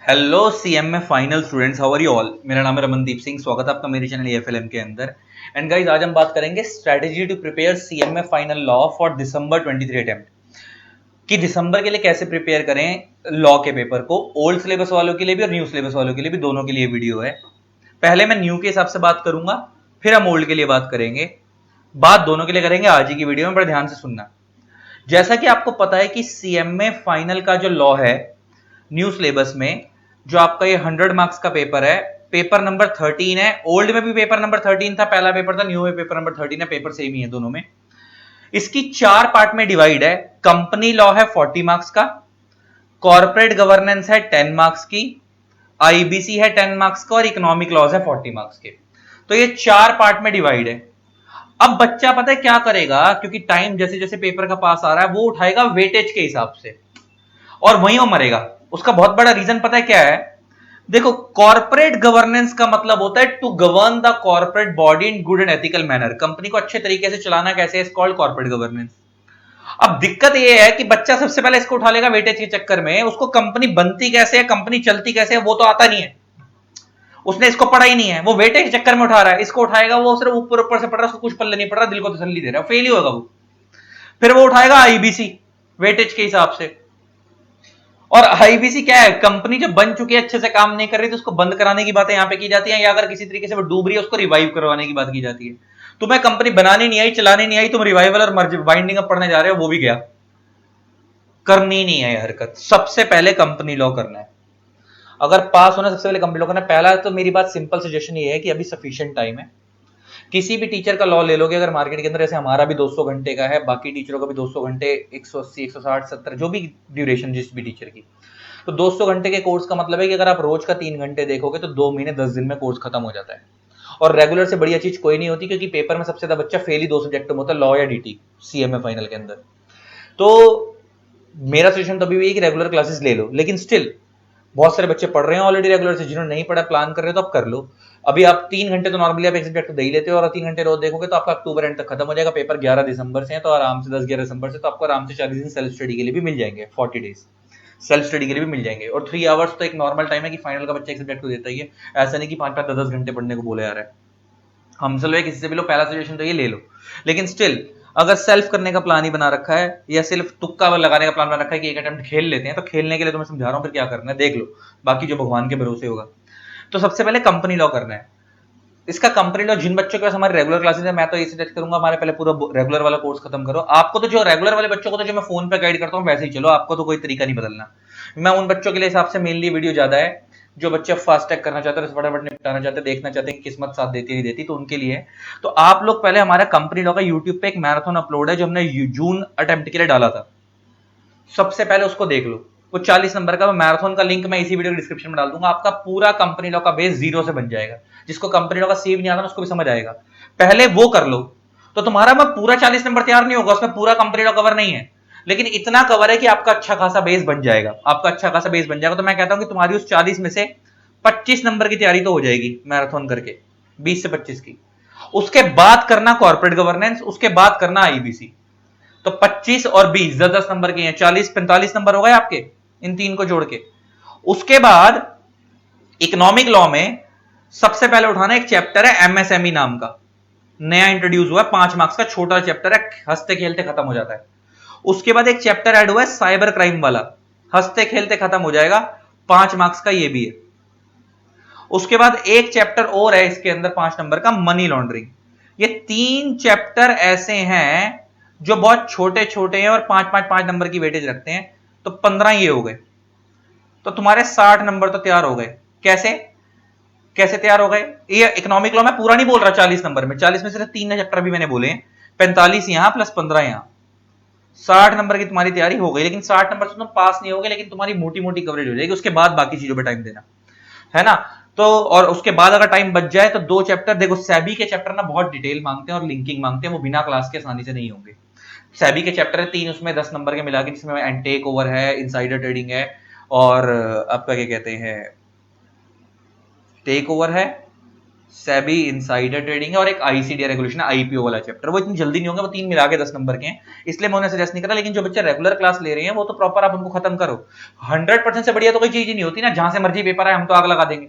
Hello CMA final students, how are you all. मेरा नाम है रमनदीप सिंह। स्वागत है आपका मेरे चैनल एएफएलएम के अंदर। एंड गाइस, आज हम बात करेंगे strategy to prepare CMA final law for December 23 attempt कि दिसंबर के लिए कैसे प्रिपेयर करें लॉ के पेपर को। ओल्ड सिलेबस वालों के लिए भी और न्यू सिलेबस वालों के लिए भी, दोनों के लिए वीडियो है। पहले मैं न्यू के हिसाब से बात करूंगा, फिर हम ओल्ड के लिए बात करेंगे। बात दोनों के लिए करेंगे आज ही की वीडियो में, बड़े ध्यान से सुनना। जैसा कि आपको पता है कि सीएमए फाइनल का जो लॉ है न्यू सिलेबस में, जो आपका ये 100 मार्क्स का पेपर है, पेपर नंबर 13 है। ओल्ड में भी पेपर नंबर 13 था, पहला पेपर था। न्यू में पेपर नंबर 13 है। पेपर सेम ही है दोनों में। इसकी 4 पार्ट में डिवाइड है। कंपनी लॉ है 40 मार्क्स का, कॉर्पोरेट गवर्नेंस है 10 मार्क्स की, आईबीसी है 10 मार्क्स का और इकोनॉमिक लॉज है 40 मार्क्स के। तो ये 4 पार्ट में डिवाइड है। अब बच्चा पता है क्या करेगा, क्योंकि टाइम जैसे जैसे पेपर का पास आ रहा है वो उठाएगा वेटेज के हिसाब से और वहीं वो मरेगा। उसका बहुत बड़ा रीजन पता है क्या है? देखो, कॉर्पोरेट गवर्नेंस का मतलब होता है to govern the corporate body in good and ethical manner. Company को अच्छे तरीके से चलाना कैसे है, कॉल्ड कॉर्पोरेट गवर्नेंस। अब दिक्कत यह है कि बच्चा सबसे पहले इसको उठा लेगा वेटेज के चक्कर में। उसको कंपनी बनती कैसे है, कंपनी चलती कैसे है, वो तो आता नहीं है। उसने इसको पढ़ा ही नहीं है, वो वेटेज के चक्कर में उठा रहा है। इसको उठाएगा, वो सिर्फ ऊपर ऊपर से पढ़ रहा है, उसको कुछ पल्ले नहीं पड़ रहा, दिल को तसल्ली दे रहा है, फेल ही होगा वो। फिर वो उठाएगा आईबीसी वेटेज के हिसाब से। और आईबीसी क्या है? कंपनी जब बन चुकी है, अच्छे से काम नहीं कर रही, तो उसको बंद कराने की बातें यहां पे की जाती हैं, या अगर किसी तरीके से वो डूब रही है उसको रिवाइव करवाने की बात की जाती है। तुम्हें कंपनी बनानी नहीं आई, चलाने नहीं आई, तुम रिवाइवल और वाइंडिंग अप पढ़ने जा रहे हो, वो भी गया। करनी नहीं है ये हरकत। सबसे पहले कंपनी लॉ करना है। अगर पास होना, सबसे पहले कंपनी लॉ करना है। पहला तो मेरी बात सिंपल सजेशन ये है कि अभी सफिशिएंट टाइम है। किसी भी टीचर का लॉ ले लोगे अगर मार्केट के अंदर, जैसे हमारा भी 200 घंटे का है, बाकी टीचरों का भी 200 घंटे, 180, 160, 70, जो भी ड्यूरेशन जिस भी टीचर की, तो 200 घंटे के कोर्स का मतलब है कि अगर आप रोज का 3 घंटे देखोगे तो 2 महीने 10 दिन में कोर्स खत्म हो जाता है। और रेगुलर से बढ़िया चीज कोई नहीं होती, क्योंकि पेपर में सबसे ज्यादा बच्चा फेल ही 2 सब्जेक्ट में होता है, लॉ या डीटी, सीएमए फाइनल के अंदर। तो मेरा सजेशन तो अभी भी है कि रेगुलर क्लासेस ले लो, लेकिन स्टिल बहुत सारे बच्चे पढ़ रहे हैं ऑलरेडी रेगुलर से। जिन्होंने नहीं पढ़ा, प्लान कर रहे हो, तो आप कर लो। अभी आप 3 घंटे तो नॉर्मली आप एक सब्जेक्ट दे ही लेते हो, और 3 घंटे रोज देखोगे तो आपका अक्टूबर एंड तक खत्म हो जाएगा। पेपर 11 दिसंबर से है, तो आराम से 10-11 दिसंबर से तो आपको आराम से 40 दिन सेल्फ स्टडी के लिए भी मिल जाएंगे। 40 डेज सेल्फ स्टडी के लिए भी मिल जाएंगे। और 3 आवर्स तो एक नॉर्मल टाइम है कि फाइनल का बच्चा एक सब्जेक्ट को देता ही है। ऐसा नहीं कि 5-5, 10-10 घंटे पढ़ने को बोले आ रहा है। हम चलो किसी से भी लो, पहला सजेशन तो ये ले लो। लेकिन स्टिल अगर सेल्फ करने का प्लान ही बना रखा है, या सिर्फ तुक्का लगाने का प्लान बना रखा है कि एक अटेम्प्ट खेल लेते हैं, तो खेलने के लिए तो मैं समझा रहा हूं फिर क्या करना है देख लो। बाकी जो भगवान के भरोसे होगा। तो सबसे पहले कंपनी लॉ करना है। इसका कंपनी लॉ जिन बच्चों के पास हमारे रेगुलर क्लासेस है, मैं तो ये सजेस्ट करूंगा हमारे पहले पूरा रेगुलर वाला कोर्स खत्म करो। आपको तो जो रेगुलर वाले बच्चों को तो जो मैं फोन पे गाइड करता हूँ वैसे ही चलो, आपको तो कोई तरीका नहीं बदलना। मैं उन बच्चों के लिए हिसाब से मेनली वीडियो ज्यादा है जो बच्चे फास्ट टैग करना चाहते हैं, फटाफट निपटाना चाहते हैं, देखना चाहते हैं कि किस्मत साथ देती नहीं देती, तो उनके लिए। तो आप लोग पहले, हमारा कंपनी लॉ का यूट्यूब पे एक मैराथन अपलोड है जो हमने जून अटेम्प्ट के लिए डाला था, सबसे पहले उसको देख लो। वो 40 नंबर का मैराथन का लिंक मैं इसी वीडियो के डिस्क्रिप्शन में डाल दूंगा। आपका पूरा कंपनी लॉ का बेस जीरो से बन जाएगा। जिसको कंपनी लॉ का सी भी नहीं आता उसको भी समझ आएगा। पहले वो कर लो, तो तुम्हारा मैं पूरा 40 नंबर तैयार नहीं होगा, उसमें पूरा कंपनी लॉ कवर नहीं है, लेकिन इतना कवर है कि आपका अच्छा खासा बेस बन जाएगा। आपका अच्छा खासा बेस बन जाएगा, तो मैं कहता हूं कि तुम्हारी उस 40 में से 25 नंबर की तैयारी तो हो जाएगी मैराथन करके, 20 से 25 की। उसके बाद करना कॉर्पोरेट गवर्नेंस, उसके बाद करना आईबीसी। तो 25 और 20, 10-10 नंबर के हैं, 40-45 नंबर हो गए आपके इन तीन को जोड़ के। उसके बाद इकोनॉमिक लॉ में सबसे पहले उठाना एक चैप्टर है एमएसएमई नाम का, नया इंट्रोड्यूस हुआ है, 5 मार्क्स का छोटा चैप्टर है, हंसते खेलते खत्म हो जाता है। उसके बाद एक चैप्टर ऐड हुआ है साइबर क्राइम वाला, हंसते खेलते खत्म हो जाएगा, 5 मार्क्स का ये भी है। उसके बाद एक चैप्टर और है इसके अंदर 5 नंबर का, मनी लॉन्ड्रिंग। ये 3 चैप्टर ऐसे हैं जो बहुत छोटे छोटे हैं और 5-5 नंबर की वेटेज रखते हैं, तो 15 ये हो गए। तो तुम्हारे 60 नंबर तो तैयार हो गए। कैसे कैसे तैयार हो गए? ये इकोनॉमिक लॉ में पूरा नहीं बोल रहा 40 नंबर में, 40 में सिर्फ 3 चैप्टर भी मैंने बोले हैं, 45 यहां प्लस 15 यहां, 60 नंबर की तुम्हारी तैयारी हो गई। लेकिन 60 नंबर से तुम पास नहीं होगे, लेकिन तुम्हारी मोटी मोटी कवरेज हो जाएगी। उसके बाद बाकी चीजों पर टाइम देना है ना। तो और उसके बाद अगर टाइम बच जाए तो 2 चैप्टर देखो, सेबी के चैप्टर ना बहुत डिटेल मांगते हैं और लिंकिंग मांगते हैं, वो बिना क्लास के आसानी से नहीं होंगे। सेबी के चैप्टर है 3, उसमें 10 नंबर के मिला के, जिसमें टेक ओवर है, इनसाइडर ट्रेडिंग है, और आपका क्या कहते हैं, टेक ओवर है, सेबी इनसाइडर ट्रेडिंग है और एक आईसीडी रेगुलेशन है, आईपीओ वाला चैप्टर। वो इतनी जल्दी नहीं होंगे, वो तीन मिला के 10 नंबर के हैं, इसलिए मैं उन्हें सजेस्ट नहीं कर रहा। लेकिन जो बच्चे रेगुलर क्लास ले रहे हैं वो तो प्रॉपर आप उनको खत्म करो। 100% से बढ़िया तो कोई चीज ही नहीं होती ना, जहां से मर्जी पेपर आए हम तो आग लगा देंगे।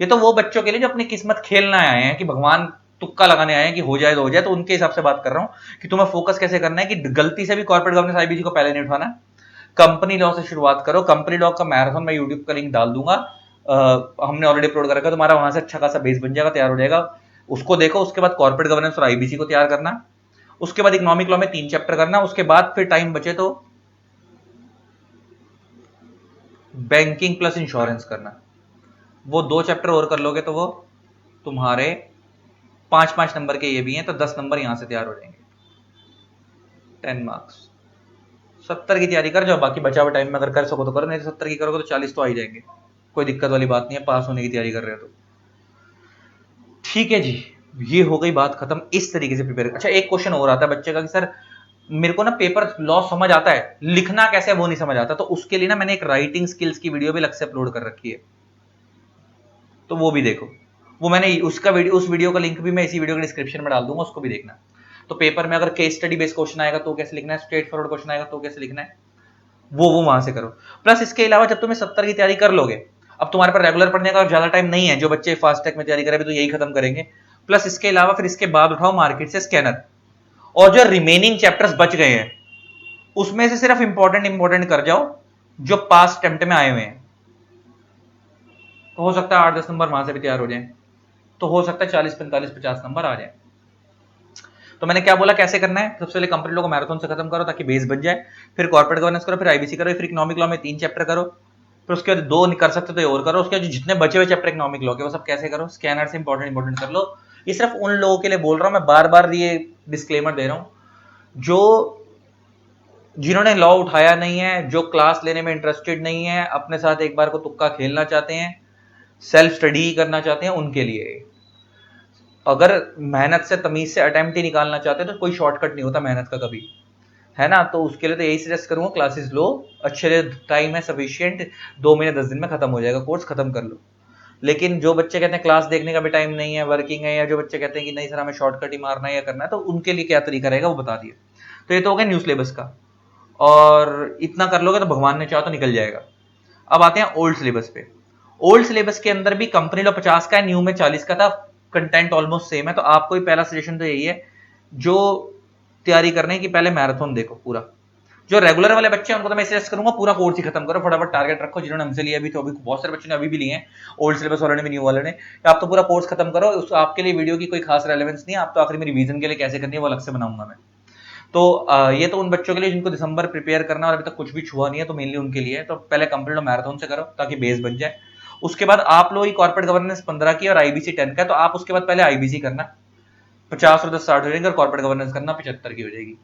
ये तो वो बच्चों के लिए जो अपनी किस्मत खेलना आए हैं, कि भगवान तुक्का लगाने आए हैं कि हो जाए तो हो जाए, तो उनके हिसाब से बात कर रहा हूं कि तुम्हें फोकस कैसे करना है कि गलती से भी कॉर्पोरेट गवर्नेंस आईबीसी को पहले नहीं उठाना। कंपनी लॉ से शुरुआत करो। कंपनी लॉ का मैराथन मैं यूट्यूब का लिंक डाल दूंगा, हमने ऑलरेडी अपलोड कर रखा, तुम्हारा वहां से अच्छा खासा बेस बन जाएगा, तैयार हो जाएगा। उसको देखो, उसके बाद कॉर्पोरेट गवर्नेंस और आईबीसी को तैयार करना, उसके बाद इकोनॉमिक लॉ में 3 चैप्टर करना, उसके बाद फिर टाइम बचे तो बैंकिंग प्लस इंश्योरेंस करना। वो 2 चैप्टर और कर लोगे तो वो तुम्हारे 5-5 नंबर के ये भी हैं, तो 10 नंबर यहां से तैयार हो जाएंगे, 10 मार्क्स। 70 की तैयारी कर जाओ, बाकी बचा हुआ टाइम में अगर कर सको तो करो, नहीं तो 70 की करोगे तो 40 तो आ ही जाएंगे, कोई दिक्कत वाली बात नहीं है, पास होने की तैयारी कर रहे हो तो। ठीक है जी, ये हो गई बात खत्म, इस तरीके से प्रिपेयर। अच्छा, एक क्वेश्चन हो रहा था बच्चे का कि सर मेरे को ना पेपर लॉ समझ आता है, लिखना कैसे है वो नहीं समझ आता, तो उसके लिए ना मैंने एक राइटिंग स्किल्स की वीडियो भी अलग से अपलोड कर रखी है, तो वो भी देखो। वो मैंने उसका वीडियो, उस वीडियो का लिंक भी मैं इसी वीडियो के डिस्क्रिप्शन में डाल दूंगा, उसको भी देखना। तो पेपर में अगर केस स्टडी बेस्ड क्वेश्चन आएगा तो कैसे लिखना है, स्ट्रेट फॉरवर्ड क्वेश्चन आएगा तो कैसे लिखना है, वो वहां से करो। प्लस इसके अलावा जब तुम्हें 70 की तैयारी कर लोगे, अब तुम्हारे पर रेगुलर पढ़ने का ज्यादा टाइम नहीं है, जो बच्चे फास्ट टेक में तैयारी करें तो यही खत्म करेंगे। प्लस इसके अलावा फिर इसके बाद उठाओ मार्केट से स्कैनर, और जो रिमेनिंग चैप्टर्स बच गए हैं उसमें से सिर्फ इंपॉर्टेंट कर जाओ जो पास अटेम्प्ट में आए हुए हैं, तो हो सकता है 8-10 नंबर वहां से भी तैयार हो जाए, तो हो सकता है 40-45-50 नंबर आ जाए। तो मैंने क्या बोला कैसे करना है, सबसे पहले कंप्लीट लॉ को मैराथन से खत्म करो ताकि बेस बन जाए, फिर कॉर्पोरेट गवर्नेंस करो, फिर आईबीसी करो, फिर इकोनॉमिक लॉ में 3 चैप्टर करो, फिर उसके बाद 2 कर सकते तो और करो, उसके बाद जितने बचे हुए चैप्टर इकोनॉमिक लॉ के वो सब कैसे करो, स्कैनर से इंपॉर्टेंट कर लो। ये सिर्फ उन लोगों के लिए बोल रहा हूं, मैं बार बार ये डिस्क्लेमर दे रहा हूं जो जिन्होंने लॉ उठाया नहीं है, जो क्लास लेने में इंटरेस्टेड नहीं है, अपने साथ एक बार को तुक्का खेलना चाहते हैं, सेल्फ स्टडी करना चाहते हैं, उनके लिए। अगर मेहनत से तमीज से अटेम्प्ट ही निकालना चाहते हैं तो कोई शॉर्टकट नहीं होता मेहनत का कभी, है ना। तो उसके लिए तो यही सजेस्ट करूंगा, क्लासेस लो, अच्छे टाइम है सफिशिएंट, 2 महीने 10 दिन में खत्म हो जाएगा, कोर्स खत्म कर लो। लेकिन जो बच्चे कहते हैं क्लास देखने का भी टाइम नहीं है, वर्किंग है, या जो बच्चे कहते हैं कि नहीं सर हमें शॉर्टकट ही मारना है या करना है, तो उनके लिए क्या तरीका रहेगा वो बता दिए। तो ये तो हो गया न्यू सिलेबस का, और इतना कर लोगे तो भगवान ने चाहा तो निकल जाएगा। अब आते हैं ओल्ड सिलेबस पे। ओल्ड सिलेबस के अंदर भी कंपनी लॉ 50 का है, न्यू में 40 का था, कंटेंट ऑलमोस्ट सेम है। तो आपको ही पहला सजेशन तो यही है, जो तैयारी करने की पहले मैराथन देखो पूरा। जो रेगुलर वाले बच्चे हैं उनको तो मैं सजेस्ट करूंगा पूरा कोर्स ही खत्म करो, फटाफट टारगेट रखो, जिन्होंने हमसे लिया भी तो अभी बहुत सारे बच्चों ने अभी भी लिए हैं, ओल्ड सिलेबस वाले ने भी न्यू वाले ने, आप तो पूरा कोर्स खत्म करो। उस आपके लिए वीडियो की कोई खास रेलेवेंस नहीं है, आप तो आखिरी में रिवीजन के लिए कैसे करनी है वो अलग से बनाऊंगा मैं। तो ये तो उन बच्चों के लिए जिनको दिसंबर प्रिपेयर करना और अभी तक कुछ भी छुआ नहीं है, तो मेनली उनके लिए। तो पहले कंप्लीट लो मैराथन से करो ताकि बेस बन जाए। उसके बाद आप लोग कॉर्पोरेट गवर्नेंस 15 की और आईबीसी 10 का, तो आप उसके बाद पहले आईबीसी करना, 50 और 10 60 हो जाएंगे, और कॉर्पोरेट गवर्नेंस करना 75 की हो जाएगी।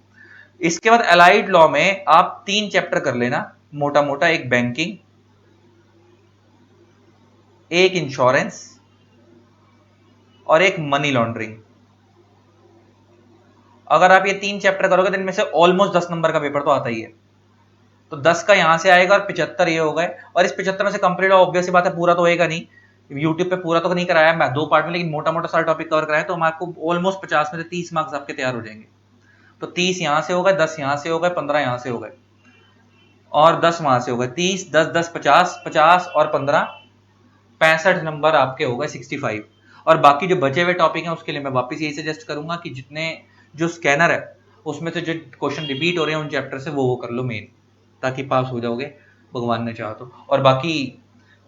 इसके बाद अलाइड लॉ में आप 3 चैप्टर कर लेना मोटा मोटा, एक बैंकिंग, एक इंश्योरेंस, और एक मनी लॉन्ड्रिंग। अगर आप ये 3 चैप्टर करोगे तो इनमें से ऑलमोस्ट 10 नंबर का पेपर तो आता ही है। तो 10 का यहां से आएगा और 75 ये हो गए। और इस 75 में से कंप्लीट ऑब्वियस बात है पूरा तो होएगा नहीं, यूट्यूब पे पूरा तो नहीं कराया मैं, 2 पार्ट में, लेकिन मोटा मोटा सारा टॉपिक कवर कराया, तो हम आपको ऑलमोस्ट 50 में से 30 मार्क्स आपके तैयार हो जाएंगे। तो 30 यहां से हो गए, 10 यहां से हो गए, 15 यहां से हो गए, और 10 वहां से हो गए। 30 10 10 50, 50 और 15 65 नंबर आपके हो गए, 65। और बाकी जो बचे हुए टॉपिक हैं उसके लिए मैं वापस यही सजेस्ट करूंगा कि जितने जो स्कैनर है उसमें से जो क्वेश्चन रिपीट हो रहे हैं उन चैप्टर से वो कर लो मेन, ताकि पास हो जाओगे भगवान ने चाहा तो। और बाकी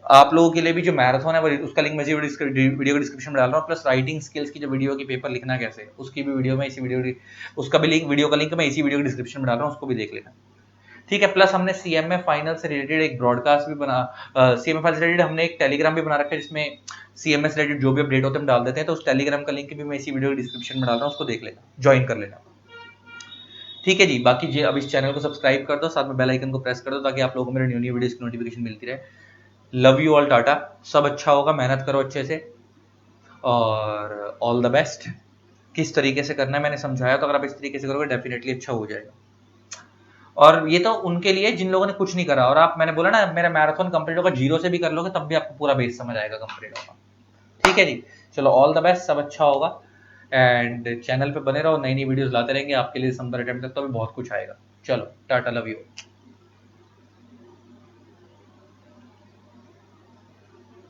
आप लोगों के लिए भी जो मैराथन है वो, उसका लिंक मैं वीडियो के डिस्क्रिप्शन में डाल रहा हूँ। प्लस राइटिंग स्किल्स की जो वीडियो की पेपर लिखना कैसे, उसकी भी वीडियो में इसी वीडियो, उसका भी लिंक, वीडियो का लिंक मैं इसी वीडियो के डिस्क्रिप्शन में डाल रहा हूँ, उसको भी देख लेना। ठीक है। प्लस हमने सीएमए फाइनल से रिलेटेड एक ब्रॉडकास्ट भी बना, सीएमए फाइनल से रिलेटेड हमने एक टेलीग्राम भी बना रखा है जिसमें सीएमए से रिलेटेड जो भी अपडेट होते हैं हम डाल देते हैं। तो उस टेलीग्राम का लिंक भी मैं इसी वीडियो के डिस्क्रिप्शन में डाल रहा हूँ, उसको देख लेना, ज्वाइन कर लेना। ठीक है जी। बाकी जी अब इस चैनल को सब्सक्राइब कर दो, साथ में बेल आइकन को प्रेस कर दो ताकि आप लोगों को मेरे न्यू वीडियोस की नोटिफिकेशन मिलती रहे। लव यू ऑल, टाटा, सब अच्छा होगा, मेहनत करो अच्छे से, और ऑल द बेस्ट। किस तरीके से करना है मैंने समझाया, तो अगर आप इस तरीके से करोगे डेफिनेटली अच्छा हो जाएगा। और ये तो उनके लिए जिन लोगों ने कुछ नहीं करा, और आप, मैंने बोला ना मेरा मैराथन कंप्लीट होगा, 0 से भी कर लोगे तब भी आपको पूरा बेस समझ आएगा कंप्लीट होगा। ठीक है जी, चलो ऑल द बेस्ट, सब अच्छा होगा। एंड चैनल पे बने रहो, नई नई वीडियोस लाते रहेंगे आपके लिए। दिसंबर अटेम्प्ट तक तो अभी बहुत कुछ आएगा। चलो टाटा, लव यू।